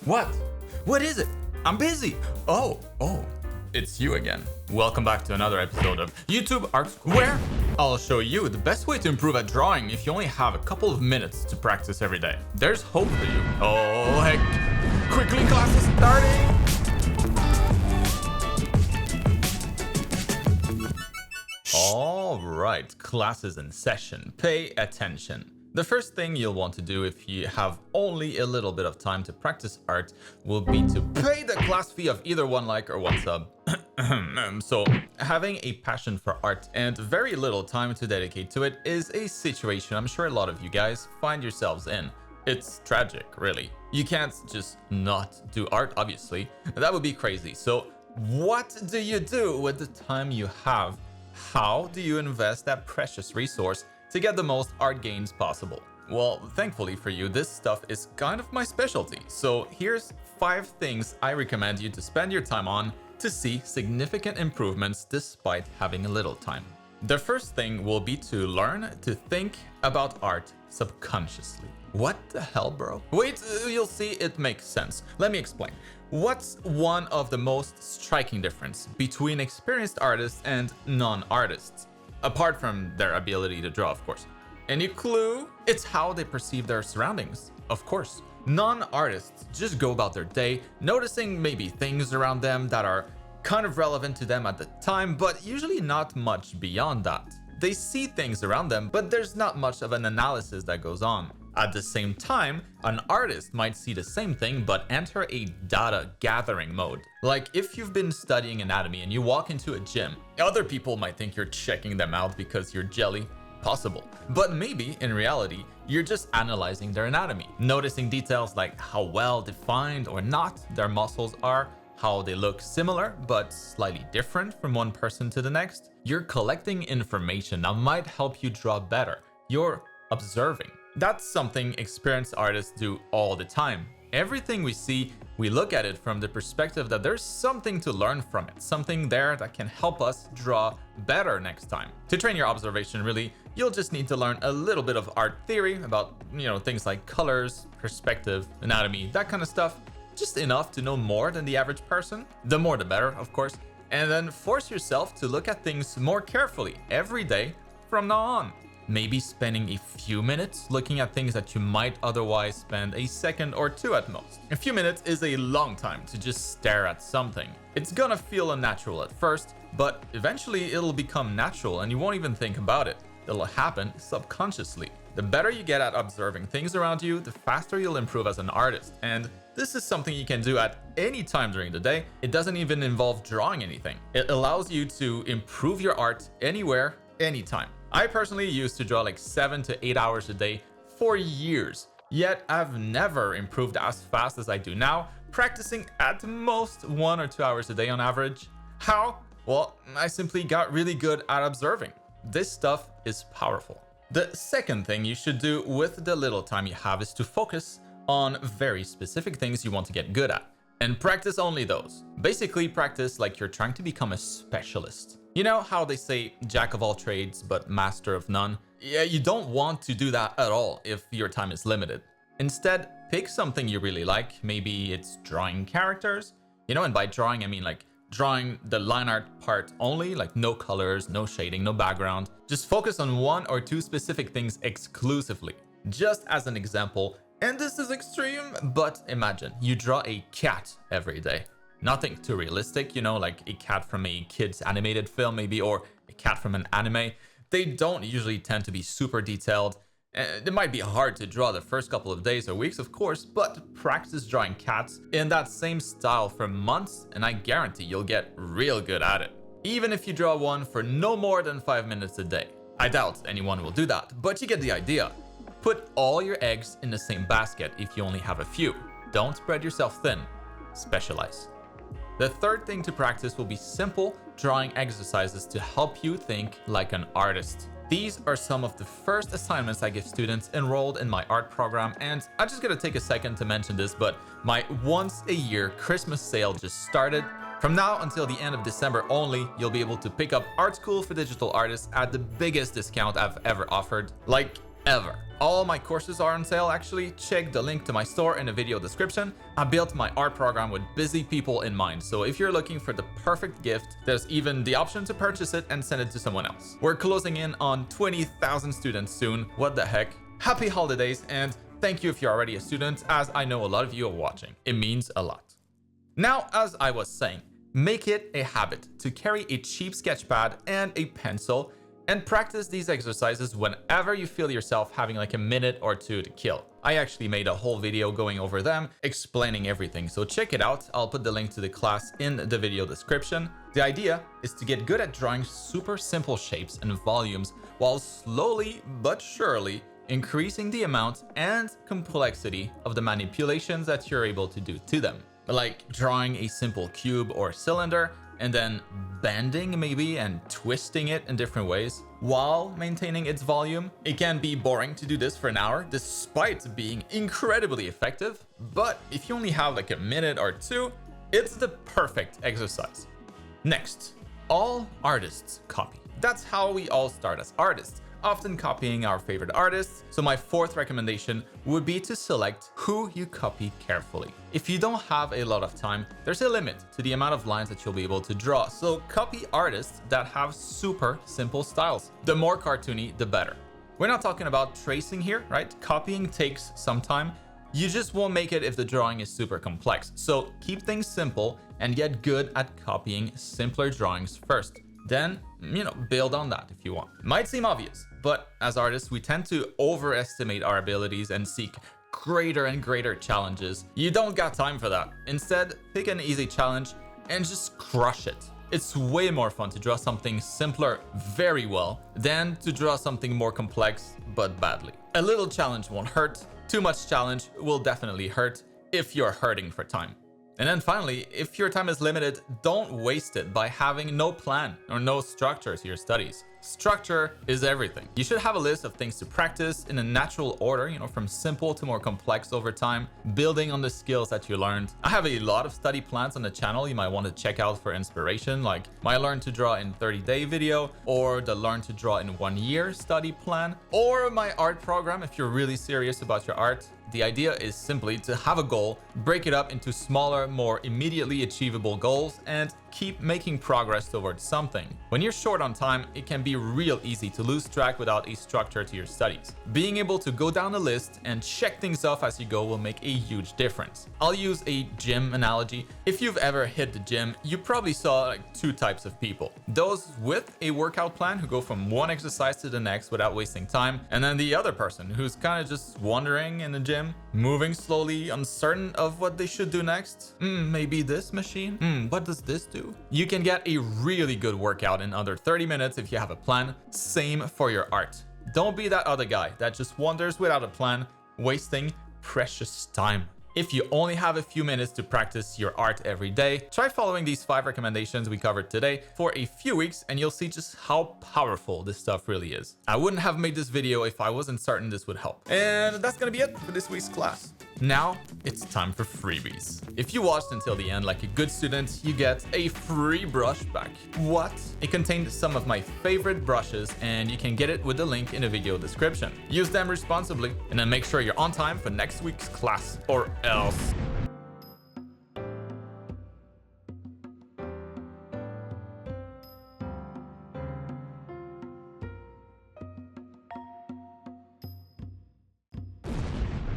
What? What is it? I'm busy. Oh, it's you again. Welcome back to another episode of YouTube Art School, where I'll show you the best way to improve at drawing if you only have a couple of minutes to practice every day. There's hope for you. Oh, heck. Quickly, class is starting. All right, class is in session. Pay attention. The first thing you'll want to do if you have only a little bit of time to practice art will be to pay the class fee of either one like or one sub. So having a passion for art and very little time to dedicate to it is a situation I'm sure a lot of you guys find yourselves in. It's tragic, really. You can't just not do art, obviously. That would be crazy. So what do you do with the time you have? How do you invest that precious resource to get the most art gains possible? Well, thankfully for you, this stuff is kind of my specialty. So here's 5 things I recommend you to spend your time on to see significant improvements despite having a little time. The first thing will be to learn to think about art subconsciously. What the hell, bro? Wait, you'll see it makes sense. Let me explain. What's one of the most striking difference between experienced artists and non-artists? Apart from their ability to draw, of course. Any clue? It's how they perceive their surroundings, of course. Non-artists just go about their day, noticing maybe things around them that are kind of relevant to them at the time, but usually not much beyond that. They see things around them, but there's not much of an analysis that goes on. At the same time, an artist might see the same thing but enter a data gathering mode. Like if you've been studying anatomy and you walk into a gym, other people might think you're checking them out because you're jelly. Possible. But maybe in reality, you're just analyzing their anatomy, noticing details like how well defined or not their muscles are, how they look similar but slightly different from one person to the next. You're collecting information that might help you draw better. You're observing. That's something experienced artists do all the time. Everything we see, we look at it from the perspective that there's something to learn from it, something there that can help us draw better next time. To train your observation, really, you'll just need to learn a little bit of art theory about, things like colors, perspective, anatomy, that kind of stuff. Just enough to know more than the average person. The more the better, of course. And then force yourself to look at things more carefully every day from now on. Maybe spending a few minutes looking at things that you might otherwise spend a second or two at most. A few minutes is a long time to just stare at something. It's gonna feel unnatural at first, but eventually it'll become natural and you won't even think about it. It'll happen subconsciously. The better you get at observing things around you, the faster you'll improve as an artist. And this is something you can do at any time during the day. It doesn't even involve drawing anything. It allows you to improve your art anywhere, anytime. I personally used to draw like 7 to 8 hours a day for years, yet I've never improved as fast as I do now, practicing at most 1 or 2 hours a day on average. How? Well, I simply got really good at observing. This stuff is powerful. The second thing you should do with the little time you have is to focus on very specific things you want to get good at, and practice only those. Basically, practice like you're trying to become a specialist. You know how they say jack of all trades but master of none? Yeah, you don't want to do that at all if your time is limited. Instead, pick something you really like. Maybe it's drawing characters, and by drawing I mean like drawing the line art part only, like no colors, no shading, no background. Just focus on 1 or 2 specific things exclusively. Just as an example, and this is extreme, but imagine you draw a cat every day. Nothing too realistic, like a cat from a kid's animated film maybe, or a cat from an anime. They don't usually tend to be super detailed. It might be hard to draw the first couple of days or weeks, of course, but practice drawing cats in that same style for months and I guarantee you'll get real good at it. Even if you draw one for no more than 5 minutes a day. I doubt anyone will do that, but you get the idea. Put all your eggs in the same basket if you only have a few. Don't spread yourself thin. Specialize. The third thing to practice will be simple drawing exercises to help you think like an artist. These are some of the first assignments I give students enrolled in my art program, and I'm just gonna take a second to mention this, but my once a year Christmas sale just started. From now until the end of December only, you'll be able to pick up Art School for Digital Artists at the biggest discount I've ever offered. Like ever. All my courses are on sale actually. Check the link to my store in the video description. I built my art program with busy people in mind, so if you're looking for the perfect gift, there's even the option to purchase it and send it to someone else. We're closing in on 20,000 students soon. What the heck? Happy holidays, and thank you if you're already a student, as I know a lot of you are watching. It means a lot. Now, as I was saying, make it a habit to carry a cheap sketch pad and a pencil and practice these exercises whenever you feel yourself having like a minute or two to kill. I actually made a whole video going over them, explaining everything, so check it out. I'll put the link to the class in the video description. The idea is to get good at drawing super simple shapes and volumes while slowly but surely increasing the amount and complexity of the manipulations that you're able to do to them. Like drawing a simple cube or cylinder and then bending maybe and twisting it in different ways while maintaining its volume. It can be boring to do this for an hour despite being incredibly effective, but if you only have like a minute or two, it's the perfect exercise. Next, all artists copy. That's how we all start as artists, often copying our favorite artists. So my fourth recommendation would be to select who you copy carefully. If you don't have a lot of time, there's a limit to the amount of lines that you'll be able to draw. So copy artists that have super simple styles. The more cartoony, the better. We're not talking about tracing here, right? Copying takes some time. You just won't make it if the drawing is super complex. So keep things simple and get good at copying simpler drawings first. Then, build on that if you want. Might seem obvious, but as artists, we tend to overestimate our abilities and seek greater and greater challenges. You don't got time for that. Instead, pick an easy challenge and just crush it. It's way more fun to draw something simpler very well than to draw something more complex but badly. A little challenge won't hurt. Too much challenge will definitely hurt if you're hurting for time. And then finally, if your time is limited, don't waste it by having no plan or no structure to your studies. Structure is everything. You should have a list of things to practice in a natural order, from simple to more complex over time, building on the skills that you learned. I have a lot of study plans on the channel you might want to check out for inspiration, like my Learn to Draw in 30-day video, or the Learn to Draw in 1 year study plan, or my art program if you're really serious about your art. The idea is simply to have a goal, break it up into smaller, more immediately achievable goals, and keep making progress towards something. When you're short on time, it can be real easy to lose track without a structure to your studies. Being able to go down a list and check things off as you go will make a huge difference. I'll use a gym analogy. If you've ever hit the gym, you probably saw like two types of people. Those with a workout plan who go from one exercise to the next without wasting time, and then the other person who's kind of just wandering in the gym, moving slowly, uncertain of what they should do next. Maybe this machine? What does this do? You can get a really good workout in under 30 minutes if you have a plan. Same for your art. Don't be that other guy that just wanders without a plan, wasting precious time. If you only have a few minutes to practice your art every day, try following these 5 recommendations we covered today for a few weeks and you'll see just how powerful this stuff really is. I wouldn't have made this video if I wasn't certain this would help. And that's gonna be it for this week's class. Now it's time for freebies. If you watched until the end like a good student, you get a free brush back. What? It contained some of my favorite brushes and you can get it with the link in the video description. Use them responsibly and then make sure you're on time for next week's class or else.